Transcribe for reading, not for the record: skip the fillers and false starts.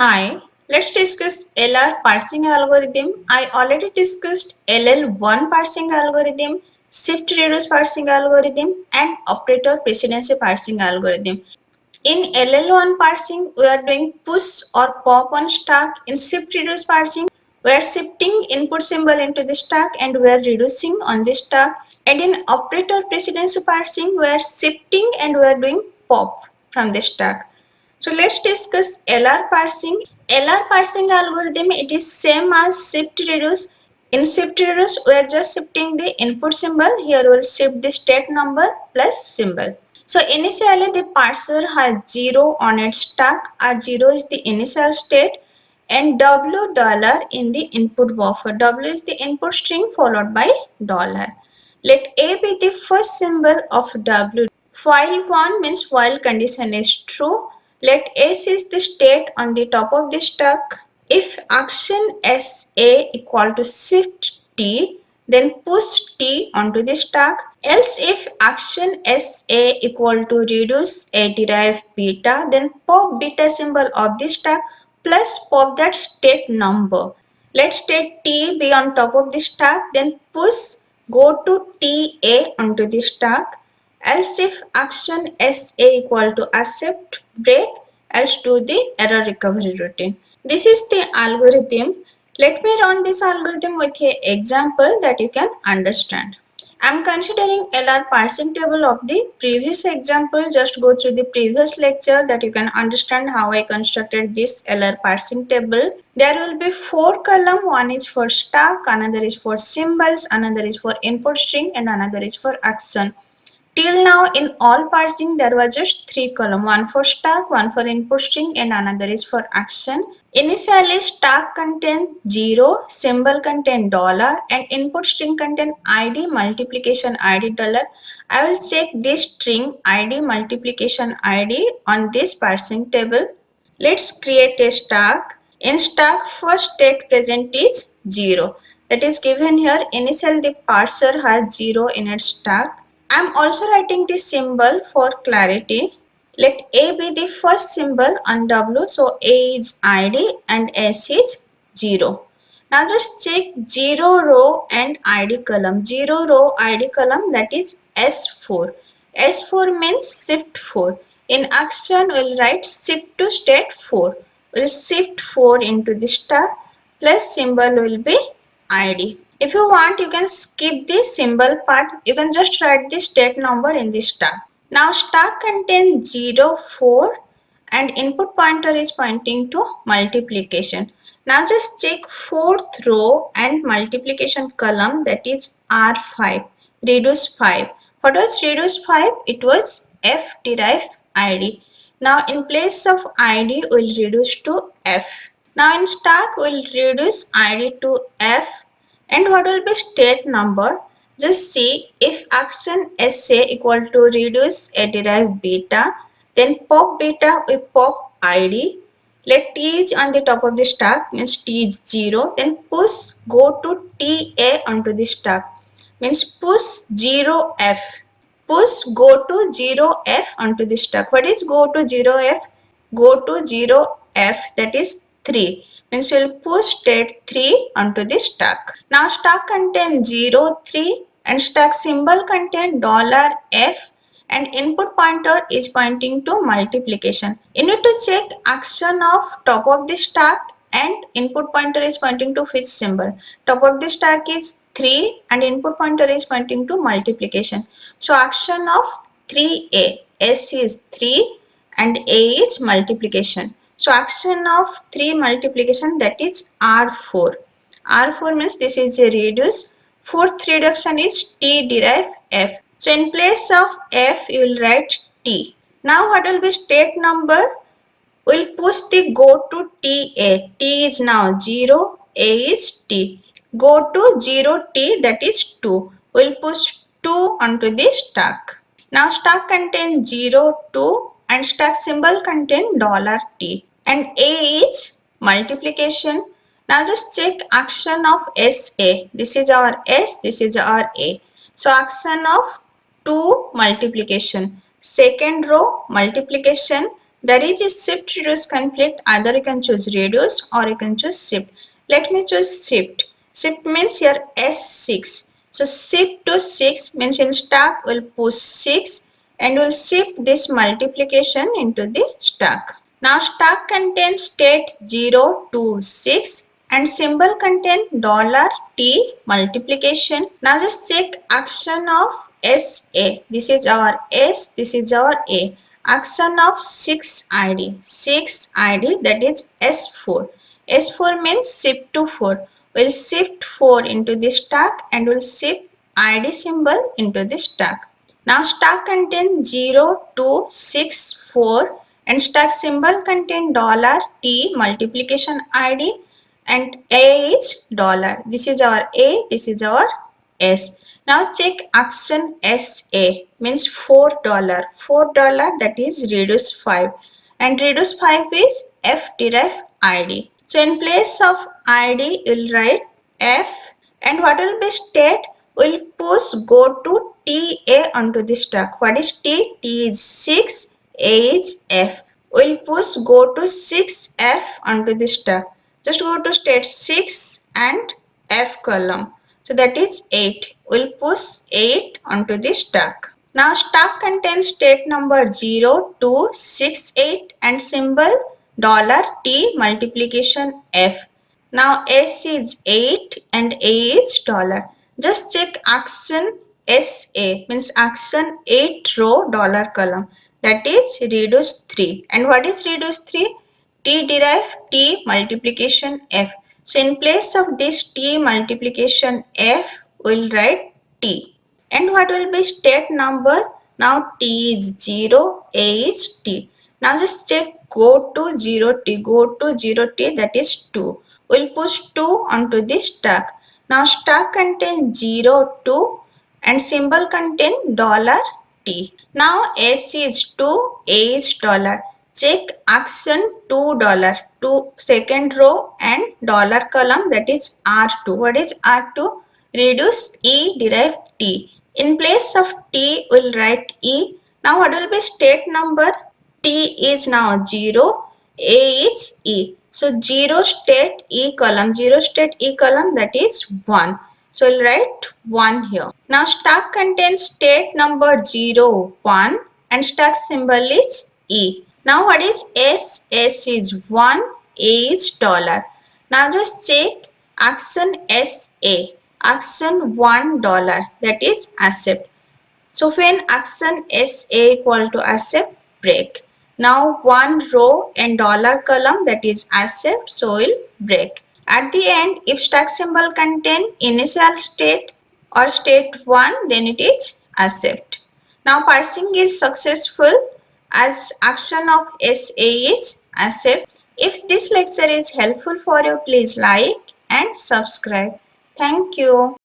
Hi, let's discuss LR parsing algorithm. I already discussed LL1 parsing algorithm, shift reduce parsing algorithm, and operator precedency parsing algorithm. In LL1 parsing, we are doing push or pop on stack. In shift reduce parsing, we are shifting input symbol into the stack and we are reducing on the stack. And in operator precedence parsing, we are shifting and we are doing pop from the stack. So let's discuss LR parsing. LR parsing algorithm, it is same as shift reduce. In shift reduce, we are just shifting the input symbol. Here we will shift the state number plus symbol. So initially the parser has 0 on its stack, as 0 is the initial state, and $$ in the input buffer. W is the input string followed by $. Let A be the first symbol of W. While 1 means while condition is true. Let S is the state on the top of the stack. If action SA equal to shift T, then push T onto the stack. Else if action SA equal to reduce A derive beta, then pop beta symbol of the stack plus pop that state number. Let state T be on top of the stack, then push go to TA onto the stack. Else if action SA equal to accept break, else do the error recovery routine. This is the algorithm. Let me run this algorithm with an example that you can understand. I am considering LR parsing table of the previous example. Just go through the previous lecture that you can understand how I constructed this LR parsing table. There will be 4 columns. One is for stack, another is for symbols, another is for input string, and another is for action. Till now in all parsing there were just 3 columns, one for stack, one for input string, and another is for action. Initially stack contains 0, symbol contains $, and input string contains ID multiplication ID $. I will check this string ID multiplication ID on this parsing table. Let's create a stack. In stack first state present is 0. That is given here. Initially the parser has 0 in its stack. I am also writing this symbol for clarity. Let A be the first symbol on W. So A is ID and S is 0. Now just check 0 row and ID column. 0 row ID column, that is S4. S4 means shift 4. In action we'll write shift to state 4. We'll shift 4 into the stack plus symbol will be ID. If you want, you can skip the symbol part. You can just write the state number in the stack. Now stack contains 0, 4 and input pointer is pointing to multiplication. Now just check 4th row and multiplication column, that is R5. Reduce 5. What was reduce 5? It was F derive ID. Now in place of ID we will reduce to F. Now in stack we will reduce ID to F. And what will be state number? Just see, if action SA equal to reduce A derive beta, then pop beta we pop ID. Let T is on the top of the stack, means T is 0. Then push go to TA onto the stack, means push 0F. Push go to 0F onto the stack. What is go to 0F? Go to 0F, that is 3. Means we'll push state 3 onto the stack. Now stack contains 0, 3 and stack symbol contains $F and input pointer is pointing to multiplication. You need to check action of top of the stack and input pointer is pointing to which symbol. Top of the stack is 3 and input pointer is pointing to multiplication. So action of 3A, S is 3 and A is multiplication. So action of 3 multiplication, that is R4. R4 means this is a reduce. Fourth reduction is T derive F. So in place of F you will write T. Now what will be state number? We'll push the go to TA. T is now 0, A is T. Go to 0 T, that is 2. We'll push 2 onto the stack. Now stack contains 0, 2 and stack symbol contains $T and A is multiplication. Now just check action of SA. This is our S, this is our A. So action of 2 multiplication. Second row multiplication, There is a shift reduce conflict. Either you can choose reduce or you can choose shift. Let me choose shift. Shift means here S6. So shift to 6 means in stack will push 6 and will shift this multiplication into the stack. Now stack contains state 0 to 6 and symbol contain $T multiplication. Now just check action of SA. This is our S, this is our A. Action of 6 ID. 6 ID, that is S4. S4 means shift to 4. We'll shift 4 into the stack and will shift ID symbol into the stack. Now stack contains 0 to 6 4 and stack symbol contain $T multiplication ID and A is dollar. This is our A, this is our S. Now check action SA means $4. $4, that is reduce 5 and reduce 5 is F derived ID. So in place of ID you will write F and what will be state? Will push go to TA onto the stack. What is T? T is 6, A is F. Will push go to 6F onto the stack. Just go to state 6 and F column. So that is 8. We'll push 8 onto the stack. Now stack contains state number 0 to 68 and symbol $T multiplication F. Now S is 8 and A is dollar. Just check action SA means action 8 row dollar column, that is reduce 3. And what is reduce 3? T derive T multiplication F. So in place of this T multiplication F, we'll write T. And what will be state number? Now T is 0, A is T. Now just check go to 0T, go to 0T, that is 2. We'll push 2 onto the stack. Now stack contains 0, 2 and symbol contain $T. Now S is 2, A is dollar. Check action $2, 2 second row and dollar column, that is R2. What is R2? Reduce E derive T. In place of T we'll write E. Now what will be state number? T is now 0, A is E. So 0 state E column, 0 state E column, that is 1. So we'll write 1 here. Now stack contains state number 0, 1 and stack symbol is E. Now what is S? S is 1, A is dollar. Now just check action SA. Action $1, that is accept. So when action SA equal to accept, break. Now one row and dollar column, that is accept, so will break. At the end, if stack symbol contain initial state or state 1, then it is accept. Now parsing is successful as action of SA is accept. If this lecture is helpful for you, please like and subscribe. Thank you.